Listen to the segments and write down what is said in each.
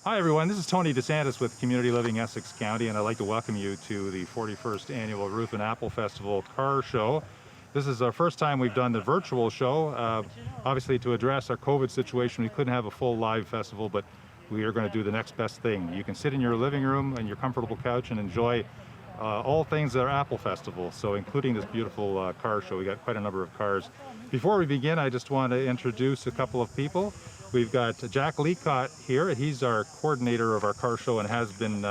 Hi everyone, this is Tony DeSantis with Community Living Essex County, and I'd like to welcome you to the 41st Annual Ruthven Apple Festival Car Show. This is our first time we've done the virtual show. Obviously, to address our COVID situation, we couldn't have a full live festival, but we are going to do the next best thing. You can sit in your living room and your comfortable couch and enjoy all things at our Apple Festival, so including this beautiful car show. We got quite a number of cars. Before we begin, I just want to introduce a couple of people. We've got Jack Leacott here. He's our coordinator of our car show and has been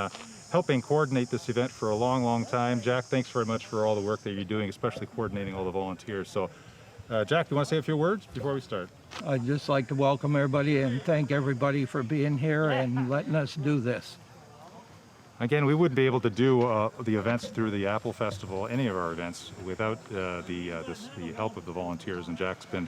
helping coordinate this event for a long time. Jack, thanks very much for all the work that you're doing, especially coordinating all the volunteers. So, Jack, you want to say a few words before we start? I'd just like to welcome everybody and thank everybody for being here and letting us do this. Again, we wouldn't be able to do the events through the Apple Festival, any of our events, without the help of the volunteers, and Jack's been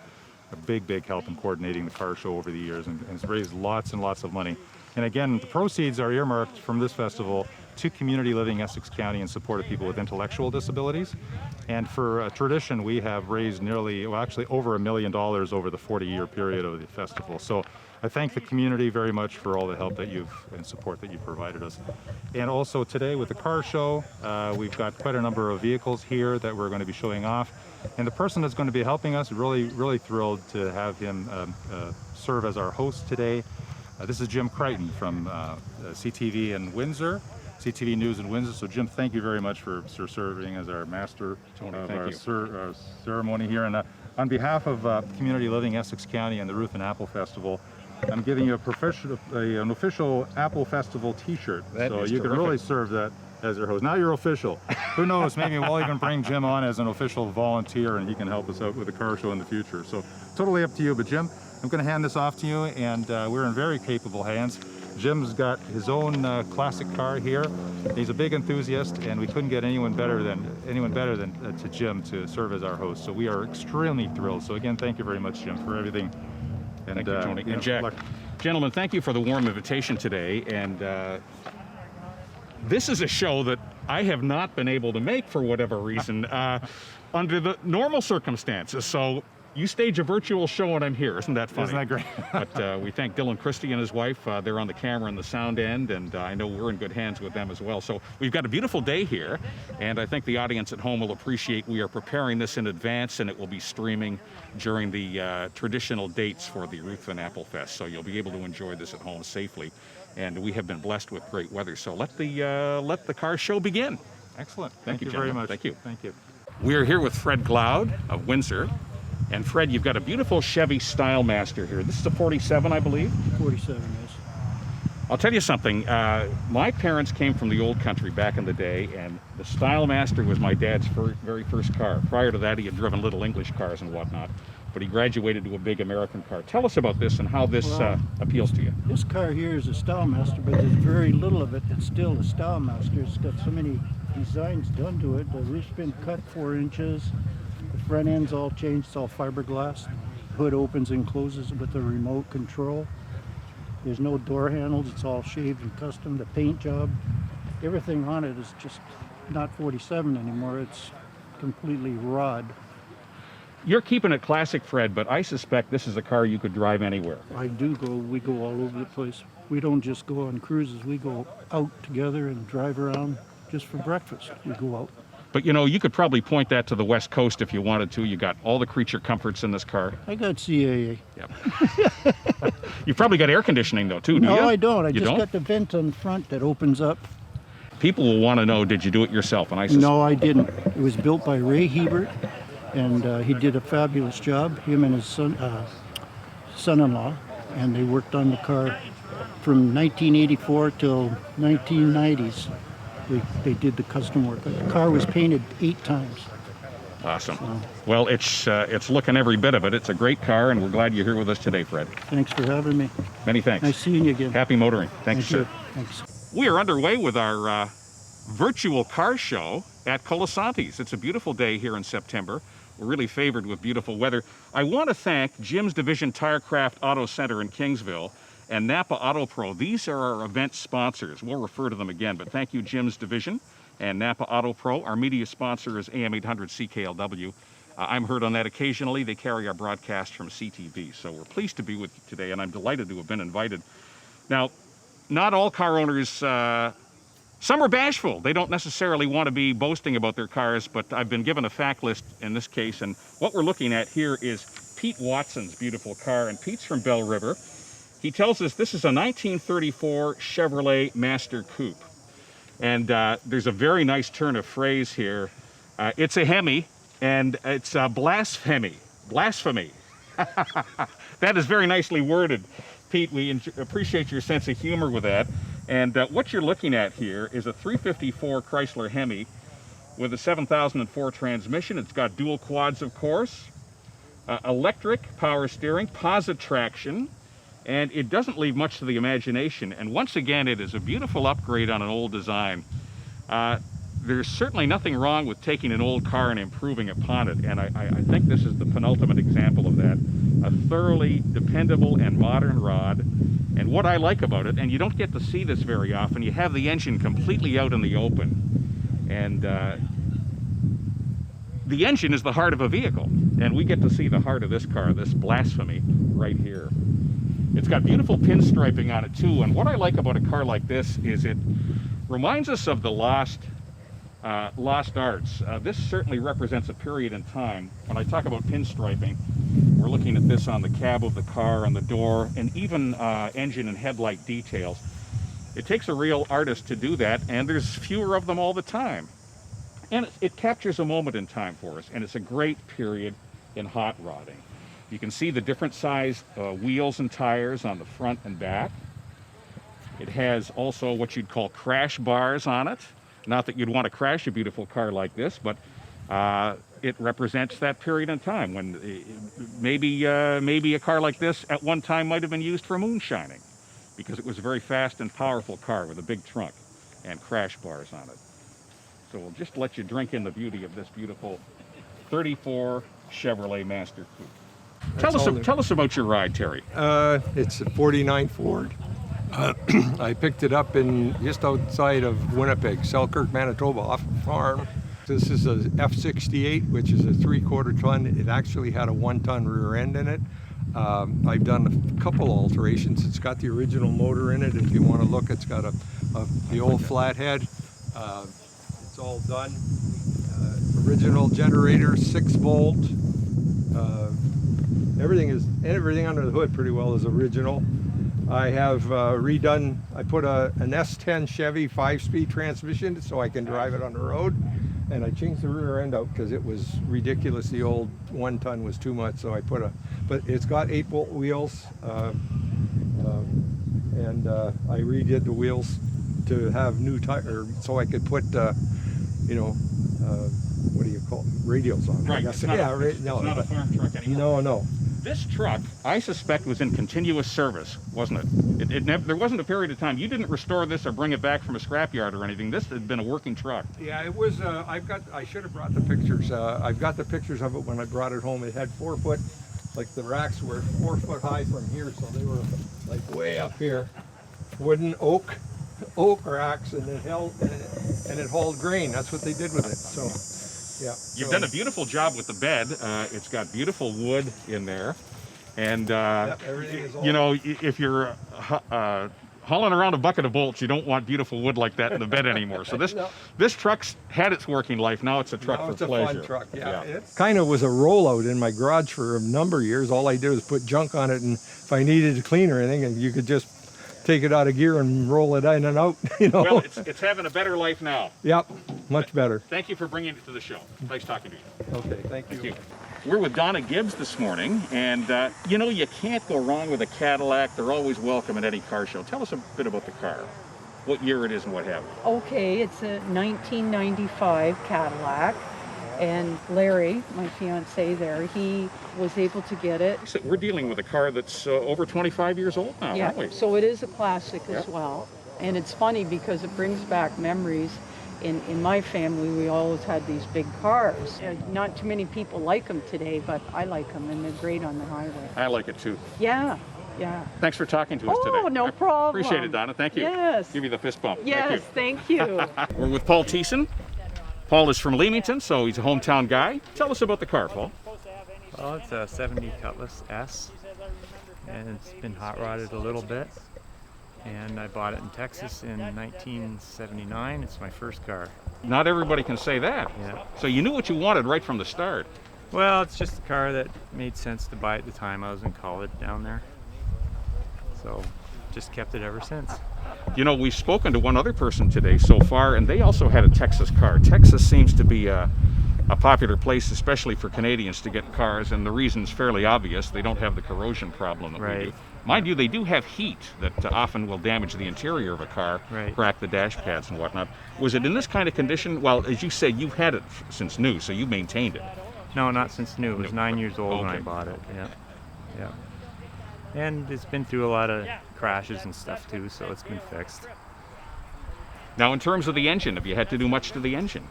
a big help in coordinating the car show over the years and has raised lots and lots of money. And again, the proceeds are earmarked from this festival to Community Living Essex County in support of people with intellectual disabilities. And for a tradition, we have raised nearly, well, actually over $1 million over the 40-year period of the festival. So I thank the community very much for all the help that and support that you've provided us. And also today with the car show, we've got quite a number of vehicles here that we're going to be showing off. And the person that's going to be helping us, really thrilled to have him serve as our host today. This is Jim Crichton from CTV in Windsor, CTV News in Windsor. So Jim, thank you very much for serving as our master of our ceremony here. And on behalf of Community Living Essex County and the Ruthven Apple Festival, I'm giving you an official Apple Festival t-shirt. So you can really serve that as your host. Now you're official. Who knows, maybe we'll even bring Jim on as an official volunteer and he can help us out with the car show in the future. So totally up to you. But Jim, I'm going to hand this off to you, and we're in very capable hands. Jim's got his own classic car here. He's a big enthusiast, and we couldn't get anyone better than to Jim to serve as our host. So we are extremely thrilled. So again, thank you very much, Jim, for everything. And, thank you, Tony. And Jack, gentlemen, thank you for the warm invitation today. And this is a show that I have not been able to make for whatever reason under the normal circumstances. So you stage a virtual show and I'm here. Isn't that funny? Isn't that great? But we thank Dylan Christie and his wife. They're on the camera and the sound end, and I know we're in good hands with them as well. So we've got a beautiful day here, and I think the audience at home will appreciate we are preparing this in advance, and it will be streaming during the traditional dates for the Ruthven Apple Fest. So you'll be able to enjoy this at home safely. And we have been blessed with great weather. So let the car show begin. Excellent. Thank you very much. Thank you. Thank you. We are here with Fred Glaude of Windsor. And Fred, you've got a beautiful Chevy Style Master here. This is a 47, I believe? 47, yes. I'll tell you something. My parents came from the old country back in the day, and the Style Master was my dad's very first car. Prior to that, he had driven little English cars and whatnot, but he graduated to a big American car. Tell us about this and how this appeals to you. This car here is a Style Master, but there's very little of it that's still a Style Master. It's got so many designs done to it. The roof's been cut 4 inches. The front end's all changed. It's all fiberglass. Hood opens and closes with a remote control. There's no door handles. It's all shaved and custom. The paint job, everything on it is just not 47 anymore. It's completely rod. You're keeping it classic, Fred, but I suspect this is a car you could drive anywhere. We go all over the place. We don't just go on cruises. We go out together and drive around just for breakfast. We go out. But you know, you could probably point that to the West Coast if you wanted to. You got all the creature comforts in this car. I got CAA. Yep. You've probably got air conditioning though, too, do you? No, I don't. I just got the vent on the front that opens up. People will want to know, did you do it yourself? And No, I didn't. It was built by Ray Hebert, and he did a fabulous job, him and his son-in-law, and they worked on the car from 1984 till 1990s. They did the custom work. The car was painted 8 times. Awesome. So, well, it's looking every bit of it. It's a great car, and we're glad you're here with us today, Fred. Thanks for having me. Many thanks. Nice seeing you again. Happy motoring. Thanks, sir. Thanks. We are underway with our virtual car show at Colasanti's. It's a beautiful day here in September. We're really favored with beautiful weather. I want to thank Jim's Division Tirecraft Auto Center in Kingsville and Napa Autopro. These are our event sponsors. We'll refer to them again, but thank you, Jim's Division and Napa Autopro. Our media sponsor is AM800CKLW. I'm heard on that occasionally. They carry our broadcast from CTV. So we're pleased to be with you today, and I'm delighted to have been invited. Now, not all car owners, some are bashful. They don't necessarily want to be boasting about their cars, but I've been given a fact list in this case, and what we're looking at here is Pete Watson's beautiful car, and Pete's from Bell River. He tells us this is a 1934 Chevrolet Master Coupe. And there's a very nice turn of phrase here. It's a Hemi, and it's a blasphemy. Blasphemy. That is very nicely worded, Pete. We appreciate your sense of humor with that. And what you're looking at here is a 354 Chrysler Hemi with a 7004 transmission. It's got dual quads, of course, electric power steering, positive traction, and it doesn't leave much to the imagination. And once again, it is a beautiful upgrade on an old design. There's certainly nothing wrong with taking an old car and improving upon it, and I think this is the penultimate example of that. A thoroughly dependable and modern rod. And what I like about it, and you don't get to see this very often, you have the engine completely out in the open. And the engine is the heart of a vehicle, and we get to see the heart of this car, this blasphemy, right here. It's got beautiful pinstriping on it too, and what I like about a car like this is it reminds us of the lost arts. This certainly represents a period in time. When I talk about pinstriping, we're looking at this on the cab of the car, on the door, and even engine and headlight details. It takes a real artist to do that, and there's fewer of them all the time. And it captures a moment in time for us, and it's a great period in hot rodding. You can see the different size wheels and tires on the front and back. It has also what you'd call crash bars on it. Not that you'd want to crash a beautiful car like this, but it represents that period in time when maybe a car like this at one time might have been used for moonshining, because it was a very fast and powerful car with a big trunk and crash bars on it. So we'll just let you drink in the beauty of this beautiful 34 Chevrolet Master Coupe. Tell us about your ride, Terry. It's a 49 Ford. I picked it up just outside of Winnipeg, Selkirk, Manitoba, off a farm. This is a F68, which is a 3/4 ton. It actually had a 1-ton rear end in it. I've done a couple alterations. It's got the original motor in it. If you want to look, it's got the old flathead. It's all done. Original generator, 6-volt. Everything under the hood pretty well is original. I have I put an S10 Chevy 5-speed transmission so I can drive it on the road, and I changed the rear end out because it was ridiculous. The old 1-ton was too much, so but it's got 8-volt wheels, and I redid the wheels to have new tire, so I could put, what do you call them? Radials on. Right. It's not a farm truck anymore. No. This truck, I suspect, was in continuous service, wasn't it? There wasn't a period of time. You didn't restore this or bring it back from a scrapyard or anything. This had been a working truck. Yeah, it was. I should have brought the pictures. I've got the pictures of it when I brought it home. It had 4 foot, like the racks were 4 foot high from here, so they were like way up here. Wooden oak racks, and it hauled grain. That's what they did with it. So. Yeah, You've done a beautiful job with the bed. It's got beautiful wood in there, and everything is if you're hauling around a bucket of bolts, you don't want beautiful wood like that in the bed anymore. So this truck's had its working life. Now it's a truck for pleasure. It's a fun truck. Yeah. It kind of was a rollout in my garage for a number of years. All I did was put junk on it, and if I needed to clean or anything, you could just take it out of gear and roll it in and out. Well, it's having a better life now. Yep, much better. Thank you for bringing it to the show. Nice talking to you. Okay, thank you. We're with Donna Gibbs this morning, and you can't go wrong with a Cadillac. They're always welcome at any car show. Tell us a bit about the car, what year it is and what have you. Okay, it's a 1995 Cadillac. And Larry, my fiance there, he was able to get it. So we're dealing with a car that's over 25 years old now, aren't we? So it is a classic as well. And it's funny because it brings back memories. In my family, we always had these big cars. Not too many people like them today, but I like them, and they're great on the highway. I like it too. Yeah. Thanks for talking to us today. Oh, no problem. Appreciate it, Donna. Thank you. Yes. Give you the fist bump. Yes, thank you. We're with Paul Thiessen. Paul is from Leamington, so he's a hometown guy. Tell us about the car, Paul. Well, it's a 70 Cutlass S, and it's been hot rodded a little bit. and I bought it in Texas in 1979. It's my first car. Not everybody can say that. Yeah. So you knew what you wanted right from the start. Well, it's just a car that made sense to buy at the time. I was in college down there. So just kept it ever since. You know, we've spoken to one other person today so far, and they also had a Texas car. Texas seems to be a popular place, especially for Canadians, to get cars, and the reason's fairly obvious. They don't have the corrosion problem that we do. Right. Mind you, they do have heat that often will damage the interior of a car, Right. crack the dash pads and whatnot. Was it in this kind of condition? Well, as you said, you've had it since new, so you maintained it. No, not since new. It was 9 years old when I Okay. bought it. Yeah. Yeah. And it's been through a lot of crashes and stuff too, so it's been fixed. Now, in terms of the engine, have you had to do much to the engine?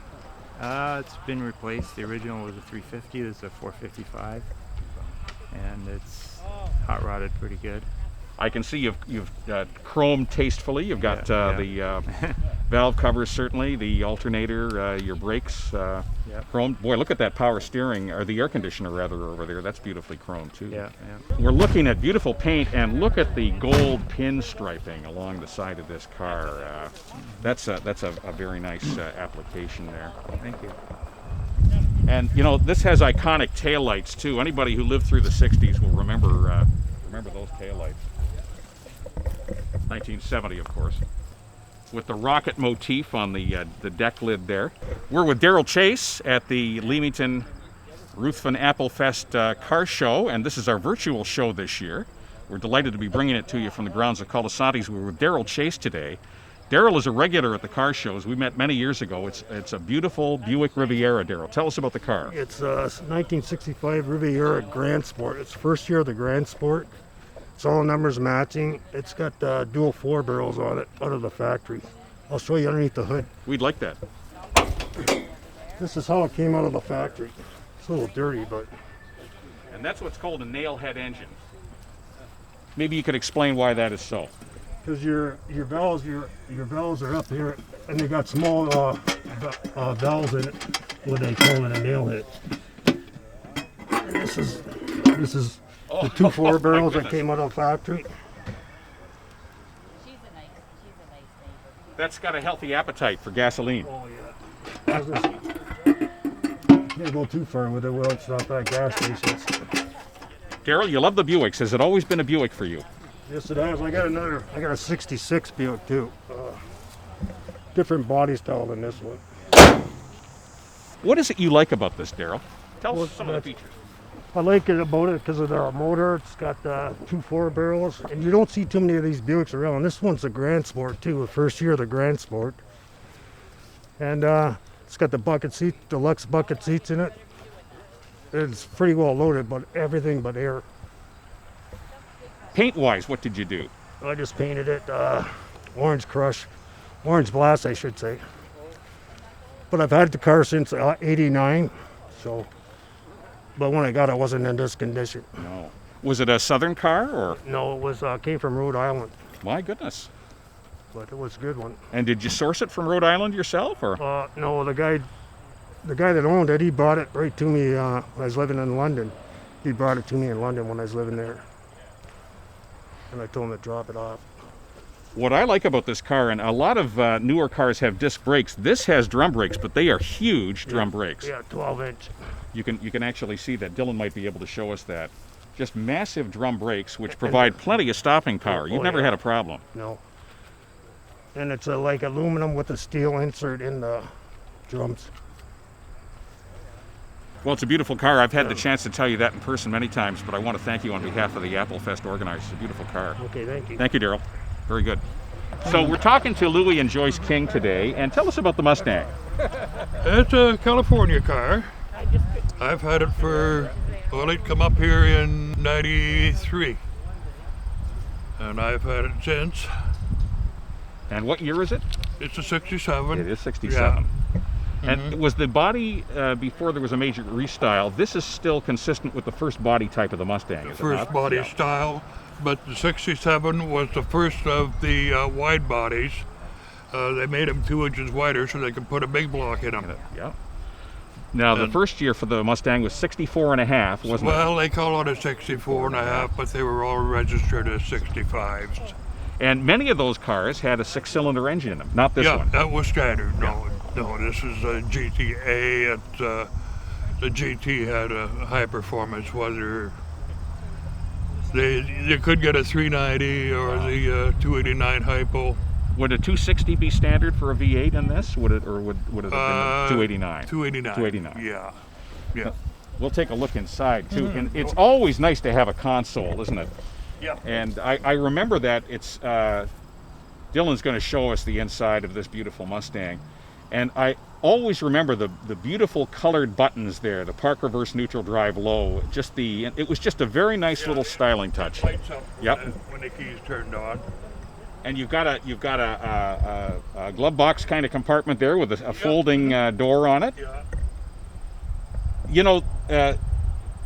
It's been replaced. The original was a 350. This is a 455, and it's hot rodded pretty good. I can see you've chromed tastefully. You've got Yeah, the valve covers, certainly, the alternator, your brakes, chromed. Boy, look at that power steering, or the air conditioner rather, over there. That's beautifully chromed too. Yeah. We're looking at beautiful paint, and look at the gold pin striping along the side of this car. That's a very nice application there. Thank you. And you know, this has iconic taillights too. Anybody who lived through the '60s will remember those taillights. 1970, of course, with the rocket motif on the deck lid there. We're with Daryl Chase at the Leamington Ruthven Apple Fest car show, and this is our virtual show this year. We're delighted to be bringing it to you from the grounds of Colasantes. We're with Daryl Chase today. Daryl is a regular at the car shows. We met many years ago. It's a beautiful Buick Riviera, Daryl. Tell us about the car. It's a 1965 Riviera Grand Sport. It's the first year of the Grand Sport. It's all numbers matching. It's got dual 4 barrels on it out of the factory. I'll show you underneath the hood. We'd like that. This is how it came out of the factory. It's a little dirty, but And that's what's called a nail head engine. Maybe you could explain why that is so. because your valves are up here, and they got small valves in it, what they call it a nail head. And this is the 2 4 barrels that came out of the factory. That's got a healthy appetite for gasoline. Oh yeah. Can't go too far with it. Well, it's not that gas station. Daryl, you love the Buicks. Has it always been a Buick for you? Yes, it has. I got a '66 Buick too. Different body style than this one. What is it you like about this, Daryl? Tell Well, us some of the features. I like it about it because of the motor. It's got 2 4 barrels, and you don't see too many of these Buicks around. This one's a Grand Sport too, the first year of the Grand Sport. And it's got the bucket seat, deluxe bucket seats in it. It's pretty well loaded, but everything but air. Paint-wise, what did you do? I just painted it orange blast, I should say. But I've had the car since '89, so. But when I got it, it wasn't in this condition. No. Was it a Southern car, or? No, it was came from Rhode Island, My goodness. but it was a good one. And did you source it from Rhode Island yourself, or? No, the guy that owned it, he brought it right to me when I was living in London. He brought it to me in London when I was living there, and I told him to drop it off. What I like about this car, and a lot of newer cars have disc brakes. This has drum brakes, but they are huge drum brakes. Yeah, 12-inch. You can actually see that. Dylan might be able to show us that. Just massive drum brakes, which provide plenty of stopping power. You've never had a problem. No. And it's like aluminum with a steel insert in the drums. Well, it's a beautiful car. I've had the chance to tell you that in person many times, but I want to thank you on behalf of the Apple Fest organizers. It's a beautiful car. Okay, thank you. Thank you, Daryl. Very good. So we're talking to Louie and Joyce King today, and tell us about the Mustang. It's a California car. I've had it it come up here in '93. And I've had it since. And what year is it? It's a 67. It is 67. And was the body, before there was a major restyle, this is still consistent with the first body type of the Mustang, is it First not? body Yeah. style, but the 67 was the first of the wide bodies. They made them 2 inches wider so they could put a big block in them. Yeah. Now, the first year for the Mustang was 64 and a half, wasn't Well, they call it a 64 and a half, but they were all registered as 65s. And many of those cars had a 6-cylinder engine in them, not this yeah, one. that was standard. No, this is a GTA. The GT had a high performance, whether they could get a 390 or the 289 hypo. Would a 260 be standard for a V8 in this? Would it, or would it have been a 289? 289. 289. Yeah, yeah. We'll take a look inside too, and it's always nice to have a console, isn't it? Yeah. And I remember that it's Dylan's going to show us the inside of this beautiful Mustang, and I always remember the beautiful colored buttons there, the park, reverse, neutral, drive, low. It was just a very nice little styling touch. Lights up Yep. when the keys turned on. And you've got a glove box kind of compartment there with a folding door on it. Yeah. You know,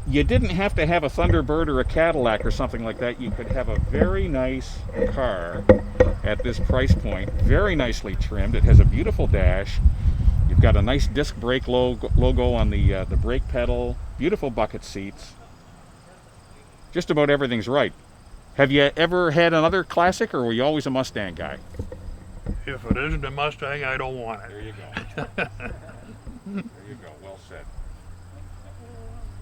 you didn't have to have a Thunderbird or a Cadillac or something like that. You could have a very nice car at this price point, very nicely trimmed. It has a beautiful dash. You've got a nice disc brake logo on the brake pedal, beautiful bucket seats. Just about everything's right. Have you ever had another classic, or were you always a Mustang guy? If it isn't a Mustang, I don't want it. There you go. There you go. Well said.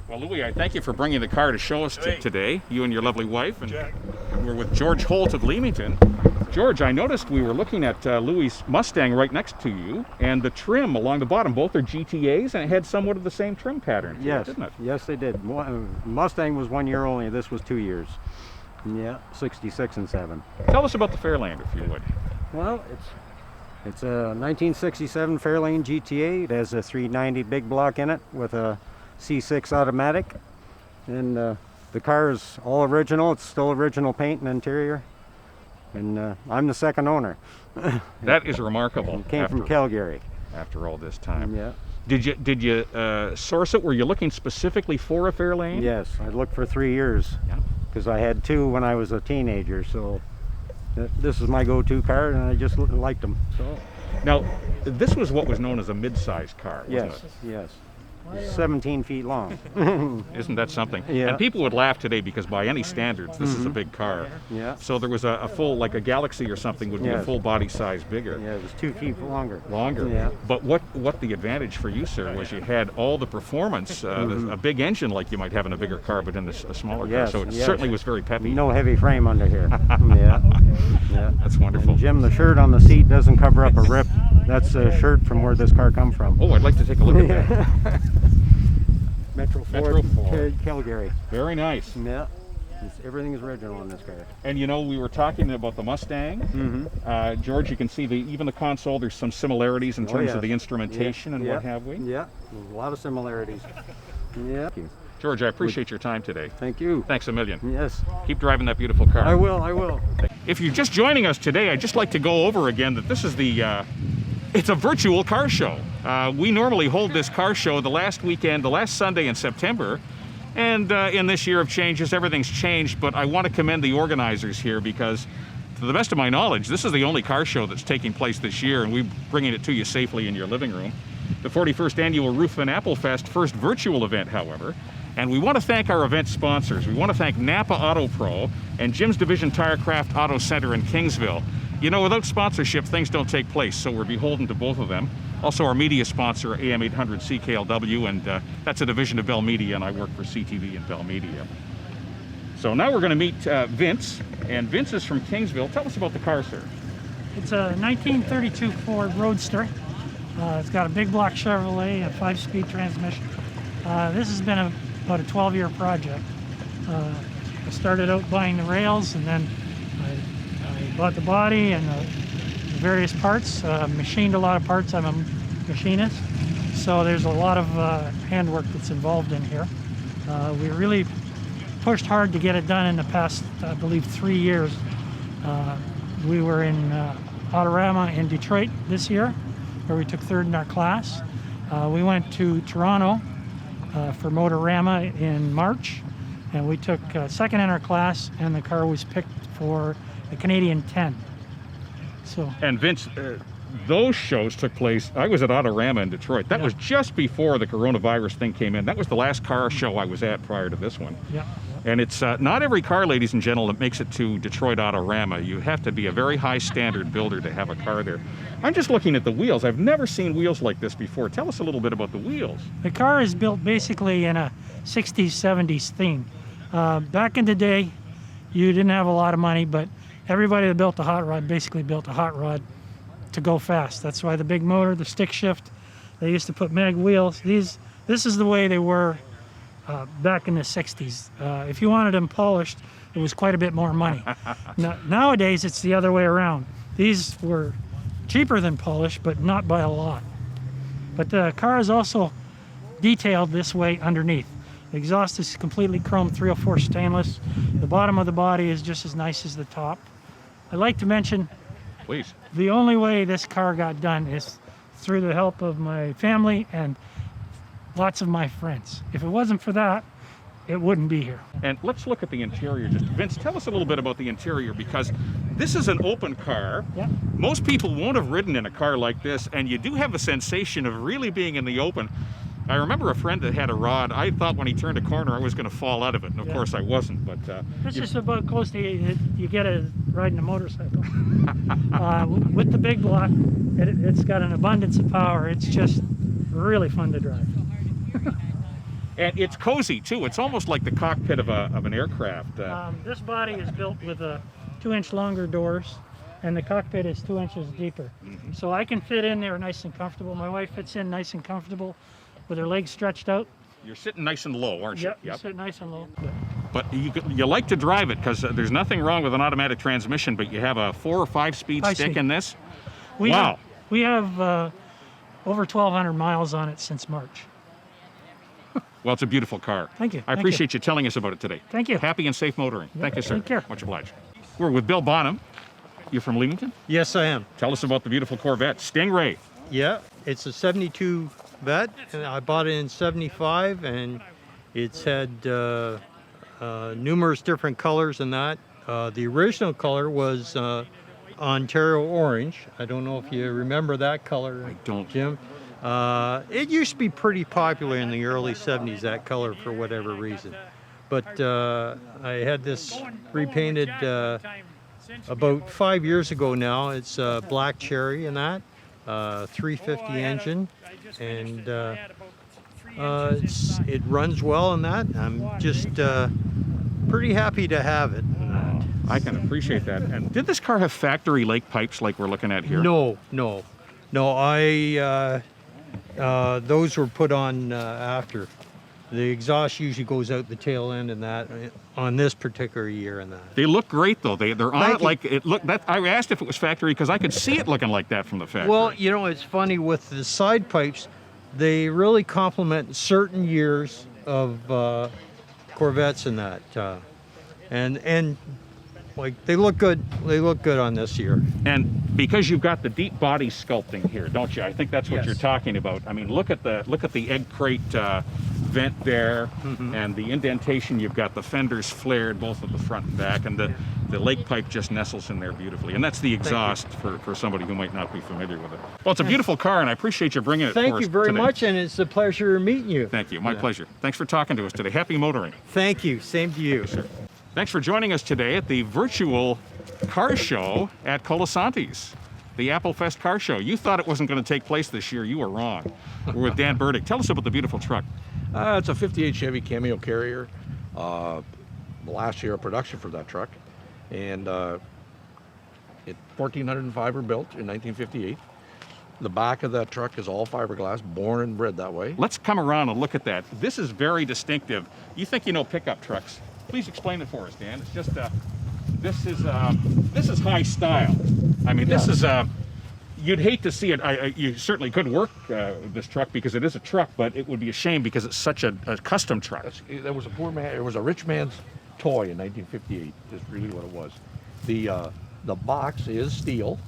Well, Louis, I thank you for bringing the car to show us today, you and your lovely wife. And Jack. we're with George Holt of Leamington. George, I noticed we were looking at Louis' Mustang right next to you, and the trim along the bottom, both are GTAs, and it had somewhat of the same trim pattern to Yes, it, didn't it? yes, they did. Mustang was 1 year only. This was 2 years. Yeah, 66 and 7. Tell us about the Fairlane, if you would. Well, it's a 1967 Fairlane Gta. It has a 390 big block in it with a C6 automatic, and the car is all original. It's still original paint and interior, and I'm the second owner. That is remarkable. It came from Calgary. After all this time. Yeah. Did you source it? Were you looking specifically for a Fairlane? Yes, I looked for 3 years because I had two when I was a teenager. So this is my go-to car, and I just liked them. So. Now, this was what was known as a mid-sized car, wasn't Yes, it? yes. 17 feet long. Isn't that something? Yeah. And people would laugh today because by any standards, this is a big car. Yeah. So there was a full, like a Galaxy or something would be a Yes. full body size bigger. Yeah, it was 2 feet longer. Longer. Yeah. But what the advantage for you, sir, was you had all the performance, a big engine like you might have in a bigger car, but in a smaller Yes, car. So it yes. certainly was very peppy. No heavy frame under here. Yeah. Yeah. That's wonderful. And Jim, the shirt on the seat doesn't cover up a rip. That's a shirt from where this car come from. Oh, I'd like to take a look at that. Metro Metro Ford, Ford. Calgary. Very nice. Yeah. Everything is original on this car. And you know, we were talking about the Mustang. George, you can see even the console, there's some similarities in terms of the instrumentation and what have we. Yeah, a lot of similarities. Yeah. George, I appreciate your time today. Thank you. Thanks a million. Yes. Keep driving that beautiful car. I will. If you're just joining us today, I'd just like to go over again that this is it's a virtual car show. We normally hold this car show the last Sunday in September. And in this year of changes, everything's changed, but I want to commend the organizers here because, to the best of my knowledge, this is the only car show that's taking place this year, and we're bringing it to you safely in your living room. The 41st Annual Ruthven Apple Fest, first virtual event, however. And we want to thank our event sponsors. We want to thank Napa Autopro and Jim's Division Tirecraft Auto Center in Kingsville. You know, without sponsorship, things don't take place, so we're beholden to both of them. Also, our media sponsor, AM800CKLW, and that's a division of Bell Media, and I work for CTV and Bell Media. So now we're going to meet Vince, and Vince is from Kingsville. Tell us about the car, sir. It's a 1932 Ford Roadster. It's got a big block Chevrolet, a 5-speed transmission. This has been about a 12-year project. I started out buying the rails, and then I bought the body and the various parts, machined a lot of parts. I'm a machinist, so there's a lot of handwork that's involved in here. We really pushed hard to get it done in the past, I believe, 3 years. We were in Autorama in Detroit this year, where we took third in our class. We went to Toronto for Motorama in March, and we took second in our class, and the car was picked for the Canadian 10. So. And Vince, those shows took place, I was at Autorama in Detroit. That was just before the coronavirus thing came in. That was the last car show I was at prior to this one. Yeah. And it's not every car, ladies and gentlemen, that makes it to Detroit Autorama. You have to be a very high standard builder to have a car there. I'm just looking at the wheels. I've never seen wheels like this before. Tell us a little bit about the wheels. The car is built basically in a 60s, 70s theme. Back in the day, you didn't have a lot of money, but everybody that built a hot rod basically built a hot rod to go fast. That's why the big motor, the stick shift, they used to put mag wheels. This is the way they were back in the 60s. If you wanted them polished, it was quite a bit more money. Nowadays, it's the other way around. These were cheaper than polished, but not by a lot. But the car is also detailed this way underneath. The exhaust is completely chrome 304 stainless. The bottom of the body is just as nice as the top. I'd like to mention, please, the only way this car got done is through the help of my family and lots of my friends. If it wasn't for that, it wouldn't be here. And let's look at the interior. Just Vince, tell us a little bit about the interior, because this is an open car. Yeah. Most people won't have ridden in a car like this, and you do have a sensation of really being in the open. I remember a friend that had a rod. I thought when he turned a corner I was going to fall out of it, and of course I wasn't. But this is about close to you get a riding a motorcycle. With the big block, it's got an abundance of power. It's just really fun to drive. And it's cozy too. It's almost like the cockpit of an aircraft. This body is built with 2-inch longer doors, and the cockpit is 2 inches deeper. So I can fit in there nice and comfortable. My wife fits in nice and comfortable with her legs stretched out. You're sitting nice and low, aren't you? Yep, you sit nice and low. But you like to drive it, because there's nothing wrong with an automatic transmission, but you have a 4 or 5 speed stick in this. Wow. We have over 1,200 miles on it since March. Well, it's a beautiful car. Thank you. I appreciate you telling us about it today. Thank you. Happy and safe motoring. Thank you, sir. Take care. Much obliged. We're with Bill Bonham. You're from Leamington? Yes, I am. Tell us about the beautiful Corvette Stingray. Yeah, it's a 72 Vet, and I bought it in 75, and it's had numerous different colors in that. The original color was Ontario orange. I don't know if you remember that color. I don't. Jim. It used to be pretty popular in the early 70s, that color, for whatever reason. But I had this repainted about 5 years ago now. It's black cherry in that, 350 engine, and it runs well in that. I'm just pretty happy to have it. I can appreciate that. And did this car have factory lake pipes like we're looking at here? No. Those were put on after. The exhaust usually goes out the tail end, and that on this particular year and that. They look great though. They're on it like it looked. I asked if it was factory because I could see it looking like that from the factory. Well, you know, it's funny with the side pipes. They really complement certain years of Corvettes and that, and like they look good. They look good on this year. And because you've got the deep body sculpting here, don't you? I think that's what you're talking about. I mean, look at the egg crate vent there, and the indentation. You've got the fenders flared both at the front and back, and the lake pipe just nestles in there beautifully. And that's the exhaust for somebody who might not be familiar with it. Well, it's a beautiful car, and I appreciate you bringing it for us today. Thank you very much, and it's a pleasure meeting you. Thank you. My pleasure. Thanks for talking to us today. Happy motoring. Thank you. Same to you. Yes, sir. Thanks for joining us today at the virtual car show at Colasanti's, the Apple Fest car show. You thought it wasn't going to take place this year. You were wrong. We're with Dan Burdick. Tell us about the beautiful truck. It's a 58 Chevy Cameo Carrier. Last year of production for that truck. And 1,405 were built in 1958. The back of that truck is all fiberglass, born and bred that way. Let's come around and look at that. This is very distinctive. You think you know pickup trucks. Please explain it for us, Dan. It's just this is high style. I mean, this is you'd hate to see it. You certainly could work this truck because it is a truck, but it would be a shame because it's such a custom truck. There was a poor man. It was a rich man's toy in 1958. Is really what it was. The box is steel.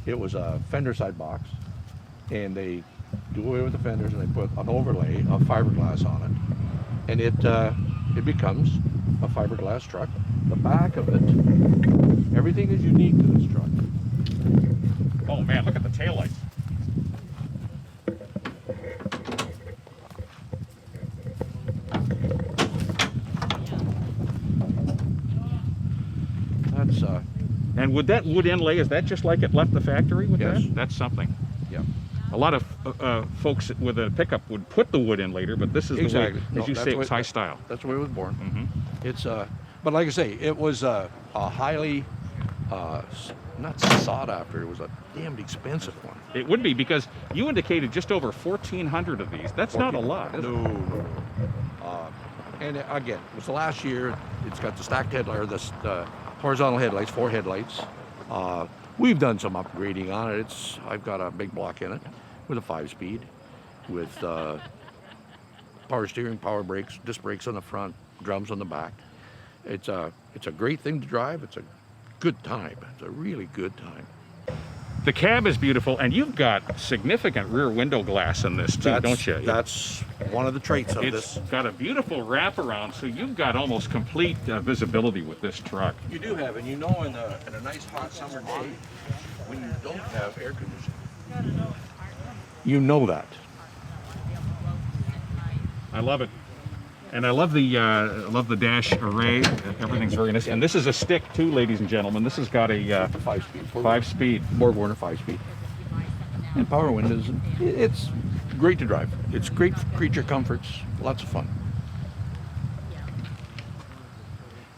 It was a fender side box, and they do away with the fenders and they put an overlay of fiberglass on it, and it becomes a fiberglass truck. The back of it, everything is unique to this truck. Oh man, look at the taillights. that's And would that wood inlay, is that just like it left the factory with Yes. that? That's something. yeah. A lot of folks with a pickup would put the wood in later, but this is Exactly. the way, No, as you that's say, the it's way- high style. That's the way it was born. Mm-hmm. It's but like I say, it was a highly not sought after. It was a damned expensive one. It would be, because you indicated just over 1,400 of these. That's not a lot, is it? No. And again, it was the last year. It's got the stacked headlight, or the horizontal headlights, 4 headlights. We've done some upgrading on it. I've got a big block in it with a 5-speed, with power steering, power brakes, disc brakes on the front, drums on the back. It's a great thing to drive. It's a good time. It's a really good time. The cab is beautiful, and you've got significant rear window glass in this too, don't you? That's one of the traits of It's this. got a beautiful wraparound, so you've got almost complete visibility with this truck. You do have, and you know, in a nice hot summer day, when you don't have air conditioning, you know that. I love it. And I love the dash array. Everything's very nice. And this is a stick too, ladies and gentlemen. This has got a 5-speed. 5-speed. Ford Warner 5-speed. And power windows. It's great to drive. It's great for creature comforts. Lots of fun.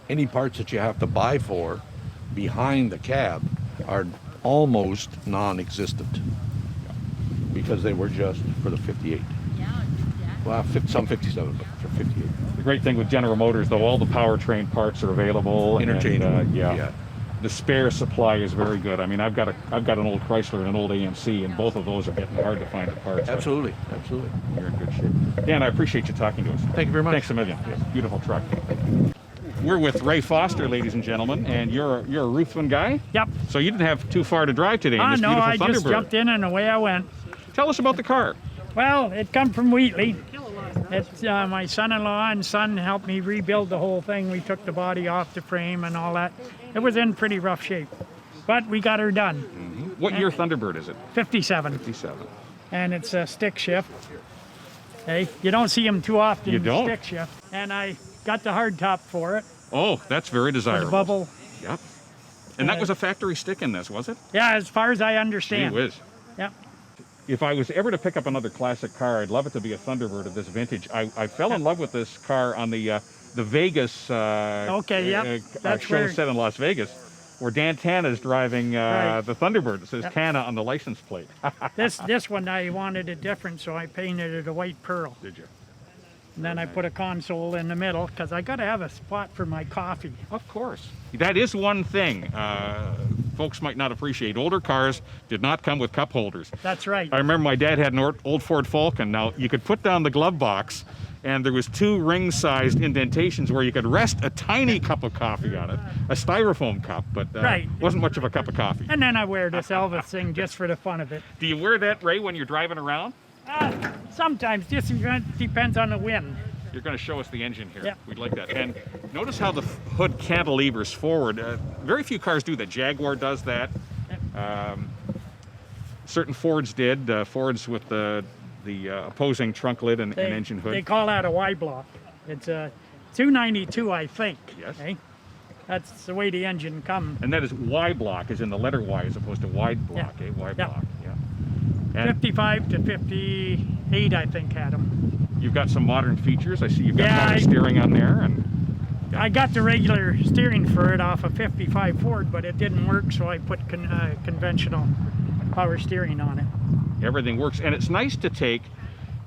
Any parts that you have to buy for behind the cab are almost non-existent because they were just for the 58. Well, some 57, but for 58. The great thing with General Motors, though, all the powertrain parts are available. Interchangeable. And, yeah. The spare supply is very good. I mean, I've got an old Chrysler and an old AMC, and both of those are getting hard to find the parts. Absolutely, absolutely. You're in good shape. Dan, I appreciate you talking to us. Thank you very much. Thanks a million. Beautiful truck. We're with Ray Foster, ladies and gentlemen, and you're a Ruthven guy? Yep. So you didn't have too far to drive today in this No, beautiful I Thunderbird. just jumped in and away I went. Tell us about the car. Well, it come from Wheatley. It's my son-in-law and son helped me rebuild the whole thing. We took the body off the frame and all that. It was in pretty rough shape, but we got her done. What year Thunderbird is it? 57. 57. And it's a stick shift. Hey, you don't see them too often. You don't. Stick shift. And I got the hard top for it. Oh, that's very For desirable. the bubble. Yep. And that was a factory stick in this, was it? Yeah, as far as I understand. Gee whiz. Yep. If I was ever to pick up another classic car, I'd love it to be a Thunderbird of this vintage. I fell in love with this car on the Vegas that's show where set in Las Vegas, where Dan Tana is driving Right. the Thunderbird. It says Yep. Tana on the license plate. this one I wanted it different, so I painted it a white pearl. Did you? And then I put a console in the middle because I got to have a spot for my coffee. Of course. That is one thing folks might not appreciate. Older cars did not come with cup holders. That's right. I remember my dad had an old Ford Falcon. Now, you could put down the glove box, and there was 2 ring-sized indentations where you could rest a tiny cup of coffee on it, a styrofoam cup, but Right. wasn't much of a cup of coffee. And then I wear this Elvis thing just for the fun of it. Do you wear that, Ray, when you're driving around? Sometimes, just depends on the wind. You're going to show us the engine here. Yep. We'd like that. And notice how the hood cantilevers forward. Very few cars do that. Jaguar does that. Certain Fords did. Fords with the opposing trunk lid and engine hood. They call that a Y block. It's a 292, I think. Yes. Eh? That's the way the engine comes. And that is Y block, as in the letter Y, as opposed to wide block. Yeah. Y Yeah. block. Yeah. And 55 to 58, I think, had them. you've got some modern features. I see you've got Yeah, power steering on there, and I got the regular steering for it off a 55 Ford, but it didn't work, so I put conventional power steering on it. everything works. And it's nice to take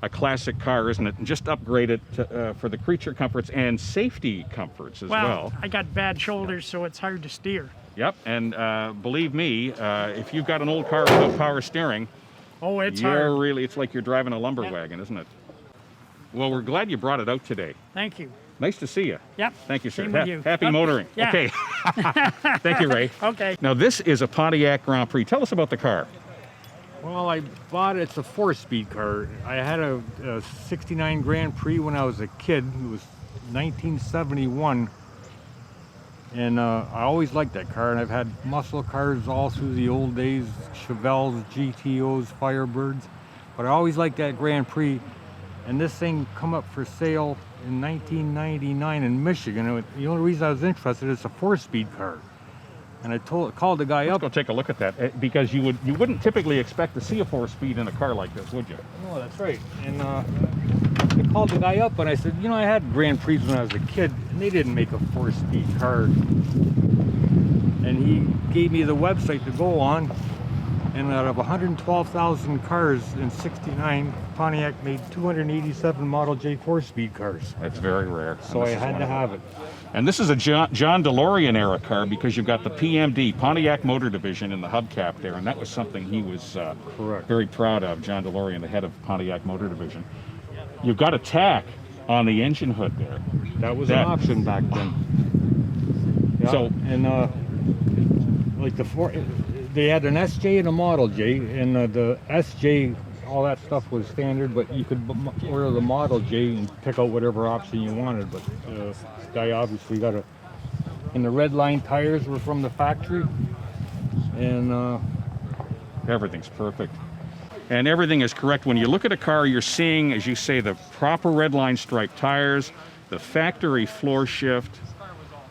a classic car, isn't it, and just upgrade it to, for the creature comforts and safety comforts as well. I got bad shoulders, so it's hard to steer. Yep, and believe me, if you've got an old car without power steering, Oh, it's hard. it's like you're driving a lumber wagon, isn't it? Well, we're glad you brought it out today. Thank you. Nice to see you. Yep. Thank you, sir. Same with you. Happy Okay. motoring. Yeah. Okay. Thank you, Ray. Okay. Now, this is a Pontiac Grand Prix. Tell us about the car. Well, I bought it. It's a 4-speed car. I had a 69 Grand Prix when I was a kid. It was 1971. And I always liked that car. And I've had muscle cars all through the old days, Chevelles, GTOs, Firebirds. But I always liked that Grand Prix. And this thing come up for sale in 1999 in Michigan. The only reason I was interested is it's a 4-speed car. And I called the guy up. Let's go take a look at that, because you wouldn't typically expect to see a 4-speed in a car like this, would you? No, that's right. And I called the guy up and I said, you know, I had Grand Prix when I was a kid, and they didn't make a 4-speed car. And he gave me the website to go on, and out of 112,000 cars in '69, Pontiac made 287 Model J 4-speed cars. That's very rare. So I had to have it. And this is a John DeLorean era car, because you've got the PMD, Pontiac Motor Division, in the hubcap there, and that was something he was very proud of, John DeLorean, the head of Pontiac Motor Division. You've got a tack on the engine hood there. That was an option back then. Yeah. So, and like they had an SJ and a Model J, and the SJ, all that stuff was standard, but you could order the Model J and pick out whatever option you wanted. But this guy obviously got and the red line tires were from the factory, and everything's perfect. And everything is correct. When you look at a car, you're seeing, as you say, the proper red line striped tires, the factory floor shift.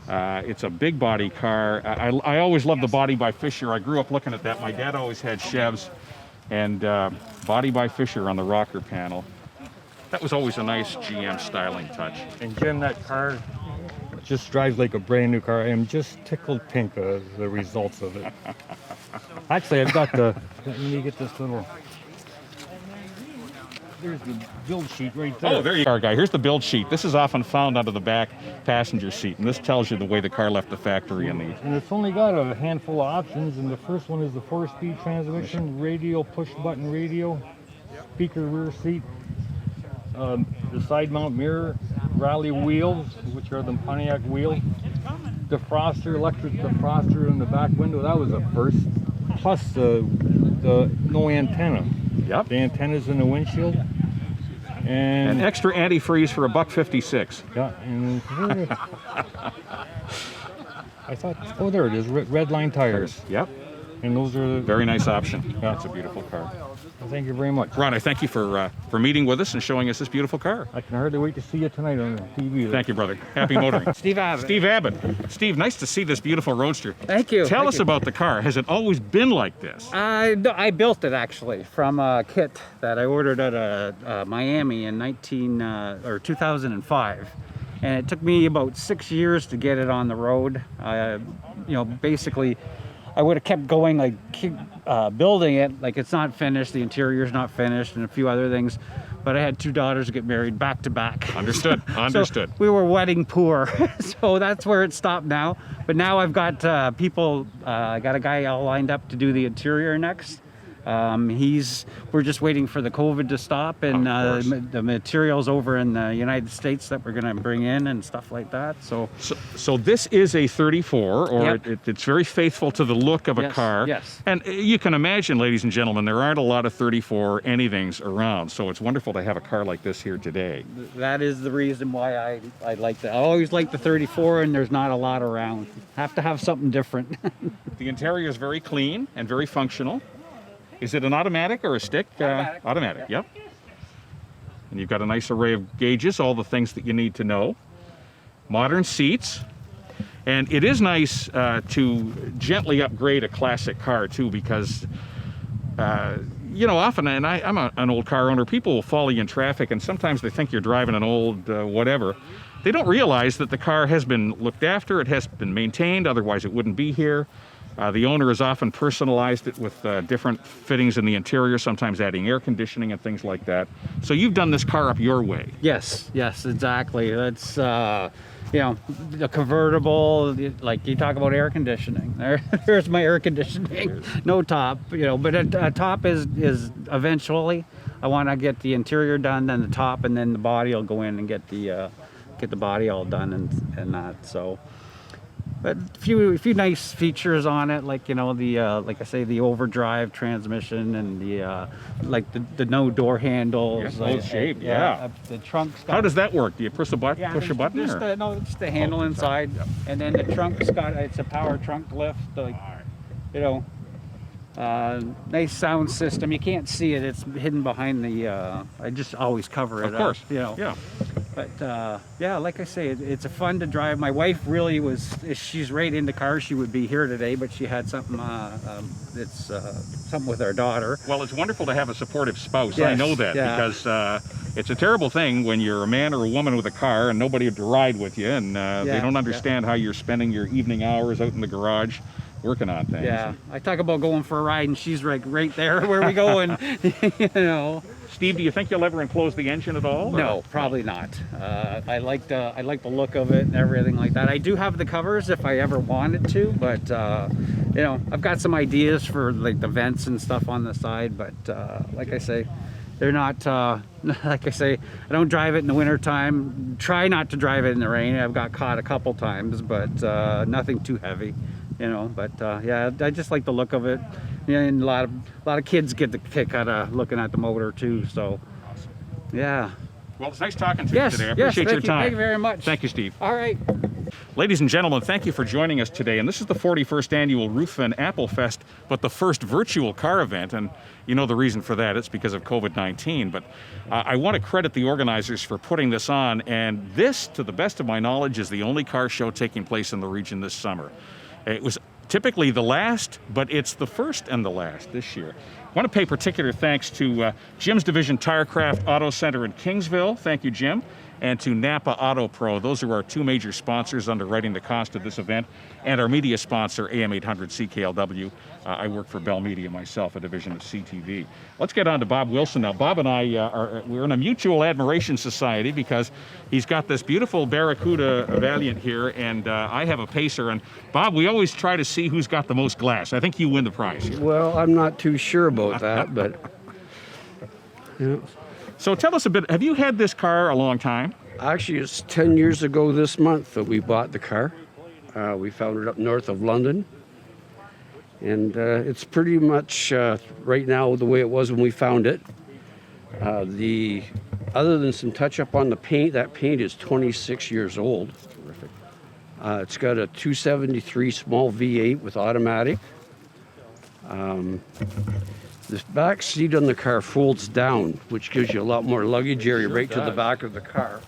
It's a big body car. I always loved the Body by Fisher. I grew up looking at that. My dad always had Chevs, and Body by Fisher on the rocker panel. That was always a nice GM styling touch. And Jim, that car just drives like a brand new car. I am just tickled pink as the results of it. Actually, I've got let me get this little. There's the build sheet right there. Oh, there you are, guy. Here's the build sheet. This is often found under the back passenger seat, and this tells you the way the car left the factory. And it's only got a handful of options, and the first one is the 4-speed transmission, radio, push-button radio, speaker rear seat, the side mount mirror, rally wheels, which are the Pontiac wheels, defroster, electric defroster in the back window. That was a first. Plus the no antenna. Yep. The antenna's in the windshield. And extra antifreeze for $1.56. Yeah. And I thought, oh, there it is, red line tires. Yep. And those are very nice option. Yeah, it's a beautiful car. Well, thank you very much. Ron, I thank you for meeting with us and showing us this beautiful car. I can hardly wait to see you tonight on the TV. Thank you, brother. Happy motoring. Steve Abbott. Steve Abbott. Steve, nice to see this beautiful Roadster. Thank you. Tell us about the car. Has it always been like this? I built it actually from a kit that I ordered at Miami in 2005. And it took me about 6 years to get it on the road. You know, basically, I would have kept going, like building it, like it's not finished, the interior's not finished, and a few other things. But I had 2 daughters get married back to back. Understood. Understood. So we were wedding poor, so that's where it stopped now. But now I've got people. I got a guy all lined up to do the interior next. We're just waiting for the COVID to stop, and the materials over in the United States that we're going to bring in and stuff like that. So this is a 34, or Yep. it's very faithful to the look of a car. Yes. And you can imagine, ladies and gentlemen, there aren't a lot of 34 anythings around. So it's wonderful to have a car like this here today. That is the reason why I like that. I always like the 34, and there's not a lot around. Have to have something different. The interior is very clean and very functional. Is it an automatic or a stick? Automatic. Automatic, yep. And you've got a nice array of gauges, all the things that you need to know. Modern seats. And it is nice to gently upgrade a classic car too, because you know, often, and I'm an old car owner, people will follow you in traffic and sometimes they think you're driving an old whatever. They don't realize that the car has been looked after, it has been maintained, otherwise it wouldn't be here. The owner has often personalized it with different fittings in the interior, sometimes adding air conditioning and things like that. So you've done this car up your way. Yes, exactly. That's, you know, the convertible, like you talk about air conditioning. There's my air conditioning. No top, you know, but a top is eventually. I want to get the interior done, then the top, and then the body will go in and get the body all done and that, so. But a few nice features on it, like, you know, the like I say, the overdrive transmission and the like the no door handles. Yes, old shape, yeah. The trunk's got. How does that work? Do you push a button? Yeah, push a button? No, it's the handle inside, and then the trunk's got, it's a power trunk lift, like, you know. Nice sound system. You can't see it. It's hidden behind the. I just always cover it. Of course. Up, you know. Yeah. But yeah, like I say, it's a fun to drive. My wife really she's right into cars. She would be here today, but she had something something with our daughter. Well, it's wonderful to have a supportive spouse. Yes, I know that because it's a terrible thing when you're a man or a woman with a car and nobody to ride with you, and they don't understand how you're spending your evening hours out in the garage working on things. Yeah, I talk about going for a ride, and she's right there where we go, and you know. Steve, do you think you'll ever enclose the engine at all? No, probably not. I like the look of it and everything like that. I do have the covers if I ever wanted to, but you know, I've got some ideas for like the vents and stuff on the side. But like I say, they're not. Like I say, I don't drive it in the winter time. Try not to drive it in the rain. I've got caught a couple times, but nothing too heavy. You know, but yeah, I just like the look of it. Yeah, and a lot of kids get the kick out of looking at the motor too. So, yeah. Well, it's nice talking to you today. I appreciate your time. Thank you very much. Thank you, Steve. All right. Ladies and gentlemen, thank you for joining us today. And this is the 41st annual Ruthven Apple Fest, but the first virtual car event. And you know the reason for that. It's because of COVID-19. But I want to credit the organizers for putting this on. And this, to the best of my knowledge, is the only car show taking place in the region this summer. It was typically the last, but it's the first and the last this year. I want to pay particular thanks to Jim's Division Tirecraft Auto Center in Kingsville. Thank you, Jim. And to Napa Autopro. Those are our two major sponsors underwriting the cost of this event. And our media sponsor, AM800CKLW. I work for Bell Media myself, a division of CTV. Let's get on to Bob Wilson now. Bob and I, we're in a mutual admiration society because he's got this beautiful Barracuda Valiant here, and I have a Pacer. And Bob, we always try to see who's got the most glass. I think you win the prize here. Well, I'm not too sure about that, but... Yeah. So tell us a bit, have you had this car a long time? Actually, it's 10 years ago this month that we bought the car. We found it up north of London. And it's pretty much right now the way it was when we found it. Other than some touch up on the paint, that paint is 26 years old. Terrific. It's got a 273 small V8 with automatic. This back seat on the car folds down, which gives you a lot more luggage area right to the back of the car.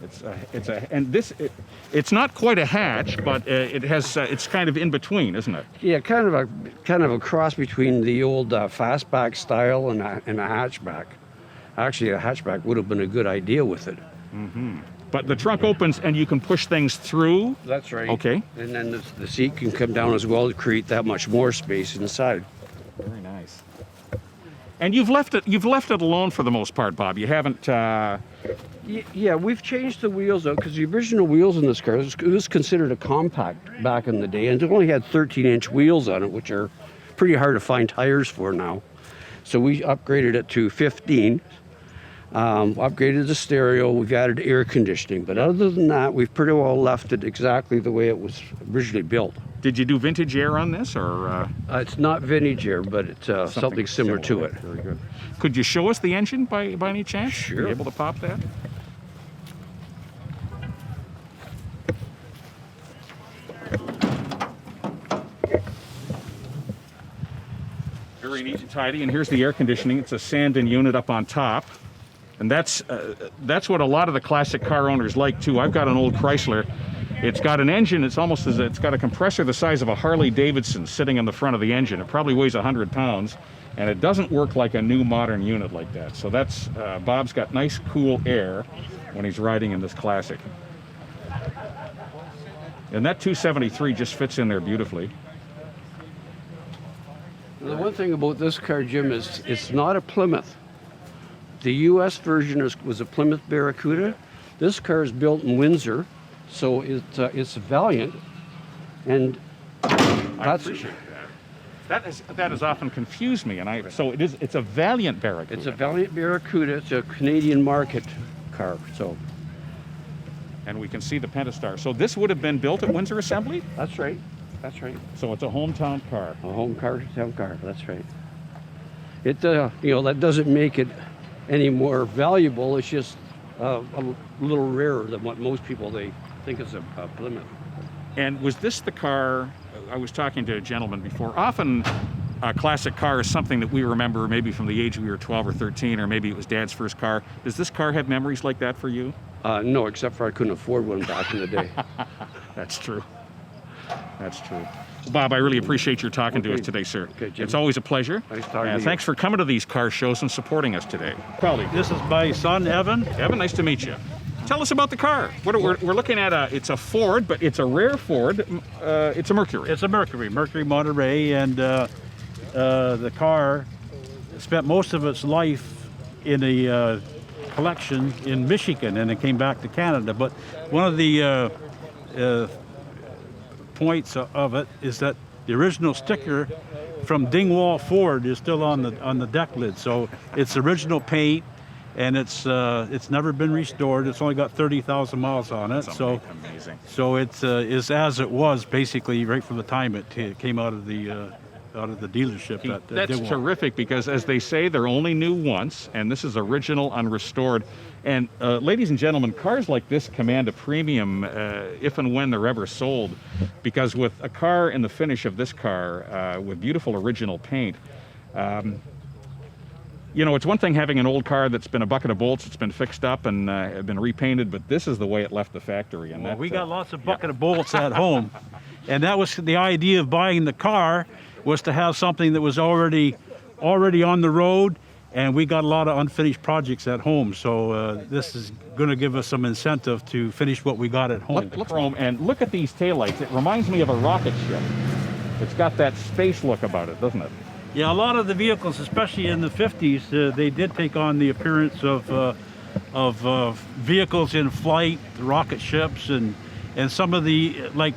It's not quite a hatch, but it has it's kind of in between, isn't it? Yeah, kind of a cross between the old fastback style and a hatchback. Actually, a hatchback would have been a good idea with it. Mm-hmm. But the trunk opens and you can push things through. That's right. Okay. And then the seat can come down as well to create that much more space inside. Very nice. And you've left it alone for the most part, Bob. You haven't. Yeah, we've changed the wheels out because the original wheels in this car it was considered a compact back in the day, and it only had 13-inch wheels on it, which are pretty hard to find tires for now. So we upgraded it to 15. Upgraded the stereo. We've added air conditioning, but other than that, we've pretty well left it exactly the way it was originally built. Did you do vintage air on this, or? It's not vintage air, but it's something similar to it. Very good. Could you show us the engine by any chance? Sure. Are you able to pop that? Very neat and tidy, and here's the air conditioning. It's a Sandon unit up on top. And that's what a lot of the classic car owners like too. I've got an old Chrysler. It's got an engine, it's got a compressor the size of a Harley Davidson sitting in the front of the engine. It probably weighs 100 pounds, and it doesn't work like a new modern unit like that. So that's, Bob's got nice cool air when he's riding in this classic. And that 273 just fits in there beautifully. The one thing about this car, Jim, is it's not a Plymouth. The U.S. version was a Plymouth Barracuda. This car is built in Windsor, so it's a Valiant, and I appreciate that. That has often confused me, and so it's a Valiant Barracuda. It's a Valiant Barracuda. It's a Canadian market car, so. And we can see the Pentastar. So this would have been built at Windsor Assembly? That's right. That's right. So it's a hometown car. A hometown car. That's right. It that doesn't make it any more valuable. It's just a little rarer than what most people they think is a Plymouth. And was this the car? I was talking to a gentleman before. Often a classic car is something that we remember maybe from the age we were 12 or 13, or maybe it was Dad's first car. Does this car have memories like that for you? No, except for I couldn't afford one back in the day. That's true. That's true. Well, Bob, I really appreciate your talking to us today, sir. Okay, Jim. It's always a pleasure. Nice talking to you. Thanks for coming to these car shows and supporting us today. Probably. This is my son, Evan. Evan, nice to meet you. Tell us about the car. We're looking at it's a Ford, but it's a rare Ford. It's a Mercury. It's a Mercury Monterey, and the car spent most of its life in a collection in Michigan, and it came back to Canada. But one of the points of it is that the original sticker from Dingwall Ford is still on the deck lid. So it's original paint, and it's never been restored. It's only got 30,000 miles on it. That's so amazing. So it's as it was basically right from the time it came out of the dealership. That's terrific, because as they say, they're only new once, and this is original unrestored. And ladies and gentlemen, cars like this command a premium if and when they're ever sold, because with a car in the finish of this car with beautiful original paint, you know, it's one thing having an old car that's been a bucket of bolts, it's been fixed up and been repainted, but this is the way it left the factory. And we got lots of bucket of bolts at home, and that was the idea of buying the car, was to have something that was already on the road, and we got a lot of unfinished projects at home. So this is going to give us some incentive to finish what we got at home. Let's roam and look at these taillights. It reminds me of a rocket ship. It's got that space look about it, doesn't it? Yeah, a lot of the vehicles, especially in the 50s, they did take on the appearance of vehicles in flight, rocket ships, and some of the, like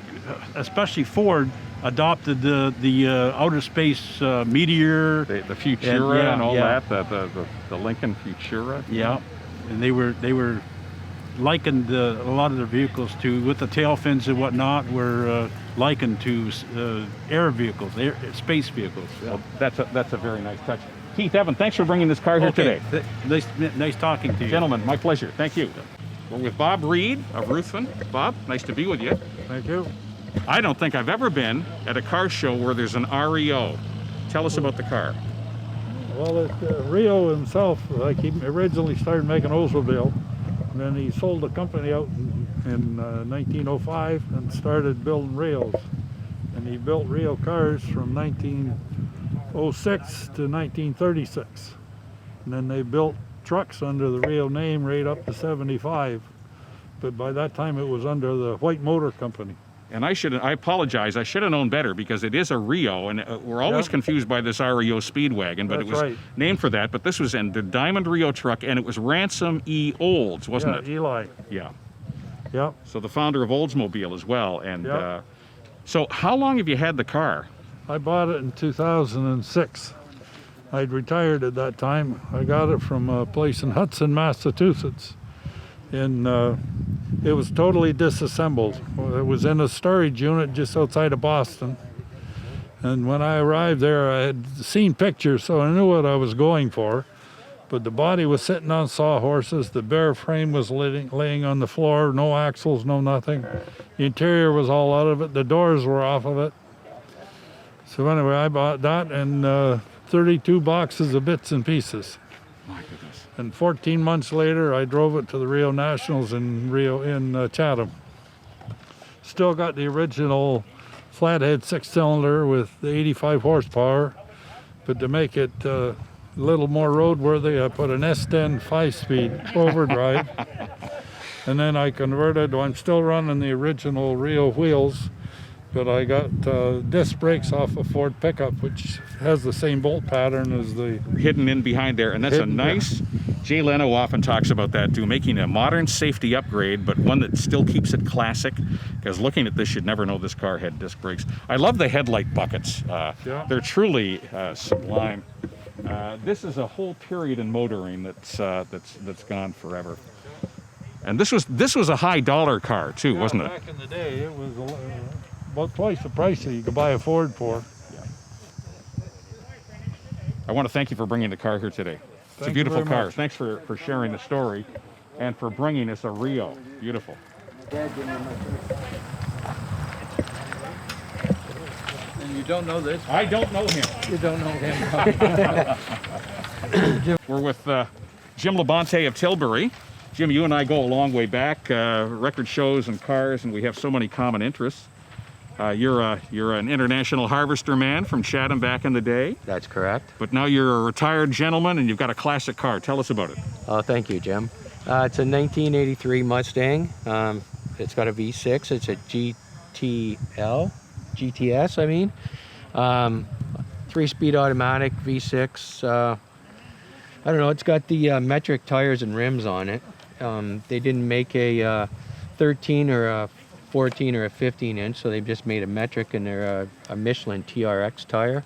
especially Ford, adopted the outer space Meteor, the Futura, and all that, the Lincoln Futura. Yeah, and they were likened a lot of their vehicles to, with the tail fins and whatnot, were likened to air vehicles, space vehicles. Well, that's a very nice touch. Keith, Evan, thanks for bringing this car here today. Nice talking to you. Gentlemen, my pleasure. Thank you. We're with Bob Reed of Ruthven. Bob, nice to be with you. Thank you. I don't think I've ever been at a car show where there's an REO. Tell us about the car. Well, Rio himself, like he originally started making Oldsmobile, and then he sold the company out in 1905 and started building Rios. And he built Rio cars from 1906 to 1936. And then they built trucks under the Rio name right up to 75. But by that time it was under the White Motor Company. And I apologize, I should have known better, because it is a Rio, and we're always confused by this REO Speedwagon, but That's it was right. named for that. But this was in the Diamond Rio truck, and it was Ransom E. Olds, wasn't it? Eli. Yeah. Yep. So the founder of Oldsmobile as well. And so how long have you had the car? I bought it in 2006. I'd retired at that time. I got it from a place in Hudson, Massachusetts. It was totally disassembled. It was in a storage unit just outside of Boston. And when I arrived there, I had seen pictures, so I knew what I was going for. But the body was sitting on sawhorses. The bare frame was laying on the floor, no axles, no nothing. The interior was all out of it. The doors were off of it. So anyway, I bought that and 32 boxes of bits and pieces. My goodness. And 14 months later, I drove it to the Rio Nationals in Chatham. Still got the original flathead six-cylinder with the 85 horsepower, but to make it a little more roadworthy, I put an S10 5-speed overdrive, and then I converted. I'm still running the original Rio wheels, but I got disc brakes off a Ford pickup, which has the same bolt pattern as the... Hidden in behind there, and that's a nice... Jay Leno often talks about that too, making a modern safety upgrade, but one that still keeps it classic, because looking at this, you'd never know this car had disc brakes. I love the headlight buckets. They're truly sublime. This is a whole period in motoring that's gone forever. And this was a high dollar car too, wasn't it? Back in the day, it was about twice the price that you could buy a Ford for. I want to thank you for bringing the car here today. It's a beautiful car. Thanks for sharing the story and for bringing us a Rio. Beautiful. And you don't know this? I don't know him. You don't know him. We're with Jim Labonte of Tilbury. Jim, you and I go a long way back, record shows and cars, and we have so many common interests. You're an international harvester man from Chatham back in the day. That's correct. But now you're a retired gentleman and you've got a classic car. Tell us about it. Oh, thank you, Jim. It's a 1983 Mustang. It's got a V6. It's a GTS, I mean. 3-speed automatic V6. I don't know, it's got the metric tires and rims on it. They didn't make a 13 or a 14 or a 15 inch, so they've just made a metric, and they're a Michelin TRX tire.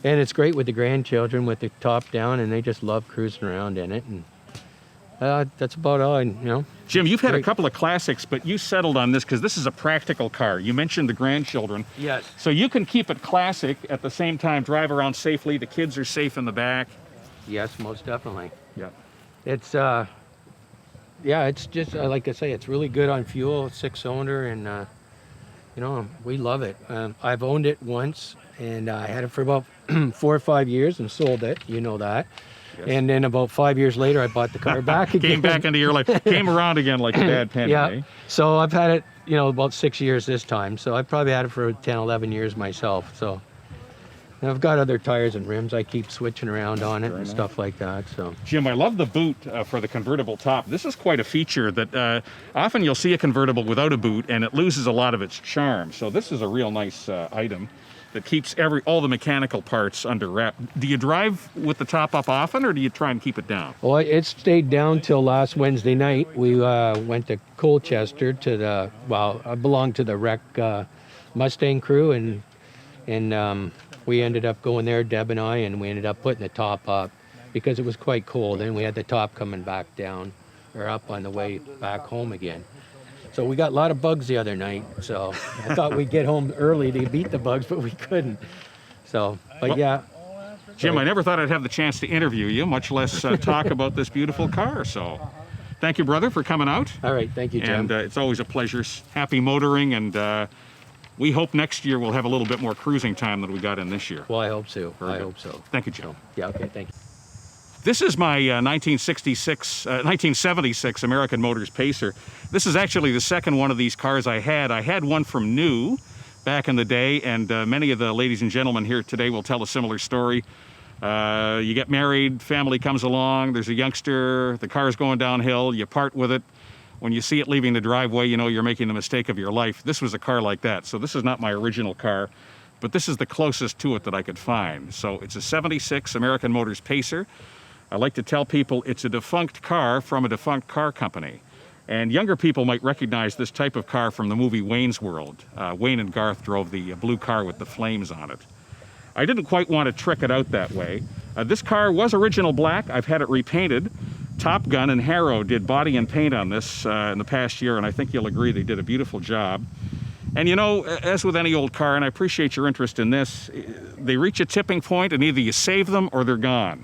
And it's great with the grandchildren with the top down, and they just love cruising around in it. And that's about all, Jim, you've had a couple of classics, but you settled on this because this is a practical car. You mentioned the grandchildren. Yes. So you can keep it classic at the same time, drive around safely. The kids are safe in the back. Yes, most definitely. Yeah. It's it's just like I say, it's really good on fuel, 6-cylinder, and we love it. I've owned it once, and I had it for about 4 or 5 years and sold it. You know that. Yes. And then about 5 years later, I bought the car back again. Came back into your life. Came around again like a bad penny. Yeah. Eh? So I've had it, about 6 years this time. So I've probably had it for 10, 11 years myself. So and I've got other tires and rims I keep switching around on it and stuff like that. So Jim, I love the boot for the convertible top. This is quite a feature that often you'll see a convertible without a boot and it loses a lot of its charm. So this is a real nice item that keeps all the mechanical parts under wrap. Do you drive with the top up often, or do you try and keep it down? Well, it stayed down till last Wednesday night. We went to Colchester to I belong to the wreck Mustang crew, and we ended up going there, Deb and I, and we ended up putting the top up because it was quite cold, and we had the top coming back down or up on the way back home again. So we got a lot of bugs the other night, so I thought we'd get home early to beat the bugs, but we couldn't. So, but yeah. Jim, I never thought I'd have the chance to interview you, much less talk about this beautiful car. So thank you, brother, for coming out. All right, thank you, Jim. And it's always a pleasure. Happy motoring, and we hope next year we'll have a little bit more cruising time than we got in this year. Well, I hope so. Very I good. hope so. Thank you, Jim. Yeah, okay, thank you. This is my 1976 American Motors Pacer. This is actually the second one of these cars I had. I had one from new back in the day, and many of the ladies and gentlemen here today will tell a similar story. You get married, family comes along, there's a youngster, the car's going downhill, you part with it. When you see it leaving the driveway, you know you're making the mistake of your life. This was a car like that. So this is not my original car, but this is the closest to it that I could find. So it's a 76 American Motors Pacer. I like to tell people it's a defunct car from a defunct car company. And younger people might recognize this type of car from the movie Wayne's World. Wayne and Garth drove the blue car with the flames on it. I didn't quite want to trick it out that way. This car was original black. I've had it repainted. Top Gun and Harrow did body and paint on this in the past year, and I think you'll agree they did a beautiful job. And as with any old car, and I appreciate your interest in this, they reach a tipping point and either you save them or they're gone.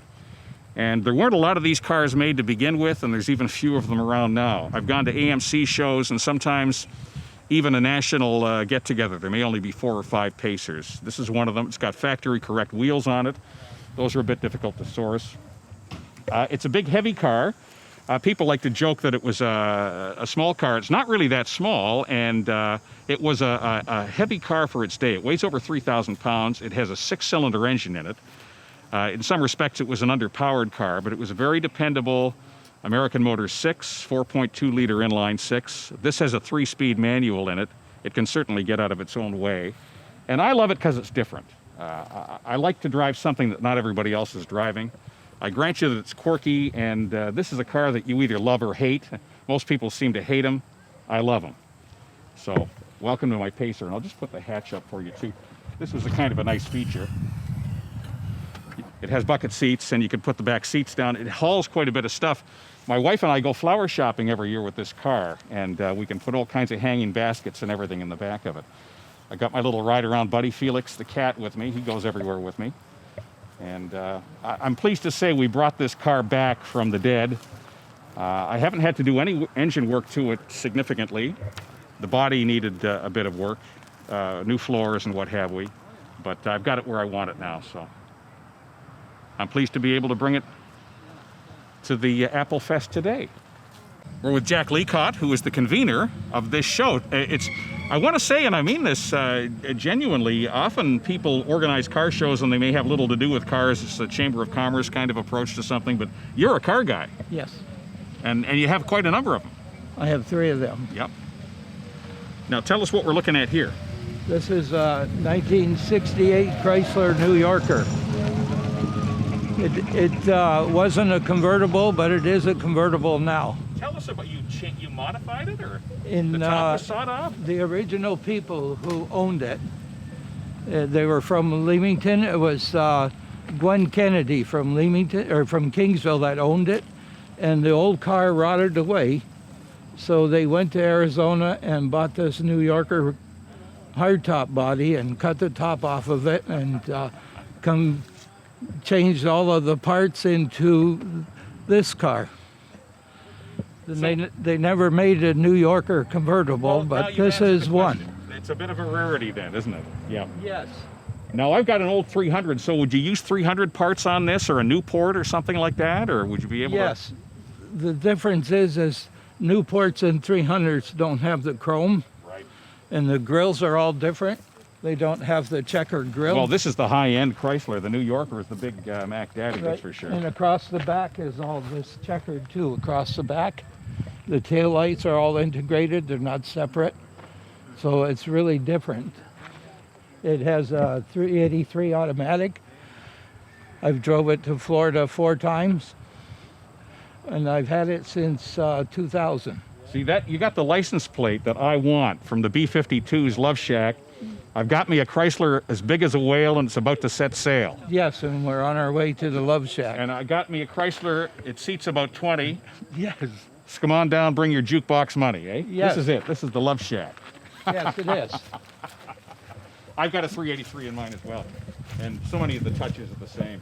And there weren't a lot of these cars made to begin with, and there's even few of them around now. I've gone to AMC shows and sometimes even a national get-together. There may only be 4 or 5 Pacers. This is one of them. It's got factory-correct wheels on it. Those are a bit difficult to source. It's a big, heavy car. People like to joke that it was a small car. It's not really that small, and it was a heavy car for its day. It weighs over 3,000 pounds. It has a 6-cylinder engine in it. In some respects, it was an underpowered car, but it was a very dependable American Motors 6, 4.2-liter inline 6. This has a 3-speed manual in it. It can certainly get out of its own way. And I love it because it's different. I like to drive something that not everybody else is driving. I grant you that it's quirky, and this is a car that you either love or hate. Most people seem to hate them. I love them. So welcome to my Pacer, and I'll just put the hatch up for you, too. This was a kind of a nice feature. It has bucket seats, and you can put the back seats down. It hauls quite a bit of stuff. My wife and I go flower shopping every year with this car, and we can put all kinds of hanging baskets and everything in the back of it. I got my little ride-around buddy, Felix the cat, with me. He goes everywhere with me. And I'm pleased to say we brought this car back from the dead. I haven't had to do any engine work to it significantly. The body needed a bit of work, new floors and what have we. But I've got it where I want it now, so I'm pleased to be able to bring it to the Apple Fest today. We're with Jack Leacott, who is the convener of this show. I want to say, and I mean this genuinely, often people organize car shows and they may have little to do with cars. It's a Chamber of Commerce kind of approach to something, but you're a car guy. Yes. And you have quite a number of them. I have 3 of them. Yep. Now tell us what we're looking at here. This is a 1968 Chrysler New Yorker. It wasn't a convertible, but it is a convertible now. Tell us about you modified it, or In the top was sawed off? the original people who owned it, they were from Leamington. It was Gwen Kennedy from Leamington or from Kingsville that owned it, and the old car rotted away. So they went to Arizona and bought this New Yorker hardtop body and cut the top off of it and changed all of the parts into this car. They never made a New Yorker convertible, but this is one. It's a bit of a rarity then, isn't it? Yeah. Yes. Now, I've got an old 300, so would you use 300 parts on this, or a Newport or something like that, or would you be able to? Yes. The difference is Newports and 300s don't have the chrome. Right. And the grills are all different. They don't have the checkered grill. Well, this is the high-end Chrysler. The New Yorker is the big Mac Daddy, Right. that's for sure. And across the back is all this checkered too, across the back. The tail lights are all integrated, they're not separate. So it's really different. It has a 383 automatic. I've drove it to Florida 4 times, and I've had it since 2000. See, that you got the license plate that I want from the B-52's Love Shack. I've got me a Chrysler as big as a whale, and it's about to set sail. Yes, and we're on our way to the Love Shack. And I got me a Chrysler, it seats about 20. Yes. Just come on down, bring your jukebox money, eh? Yes. This is it. This is the Love Shack. Yes, it is. I've got a 383 in mine as well. And so many of the touches are the same.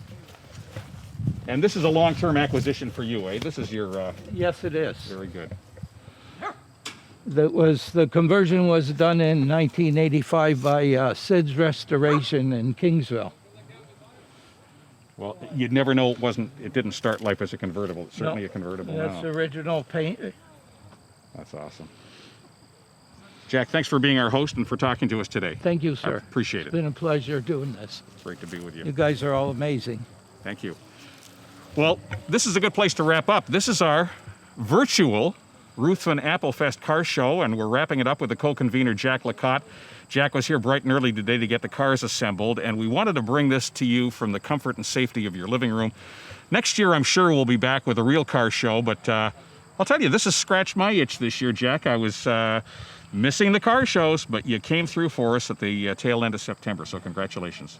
And this is a long-term acquisition for you, eh? This is your... Yes, it is. Very good. The conversion was done in 1985 by Sid's Restoration in Kingsville. Well, you'd never know it didn't start life as a convertible. It's certainly No, a convertible That's now. the original paint. That's awesome. Jack, thanks for being our host and for talking to us today. Thank you, sir. I appreciate It's it. been a pleasure doing this. It's great to be with you. You guys are all amazing. Thank you. Well, this is a good place to wrap up. This is our virtual Ruthven Applefest car show, and we're wrapping it up with the co-convener, Jack Leacott. Jack was here bright and early today to get the cars assembled, and we wanted to bring this to you from the comfort and safety of your living room. Next year, I'm sure we'll be back with a real car show, but I'll tell you, this has scratched my itch this year, Jack. I was missing the car shows, but you came through for us at the tail end of September, so congratulations.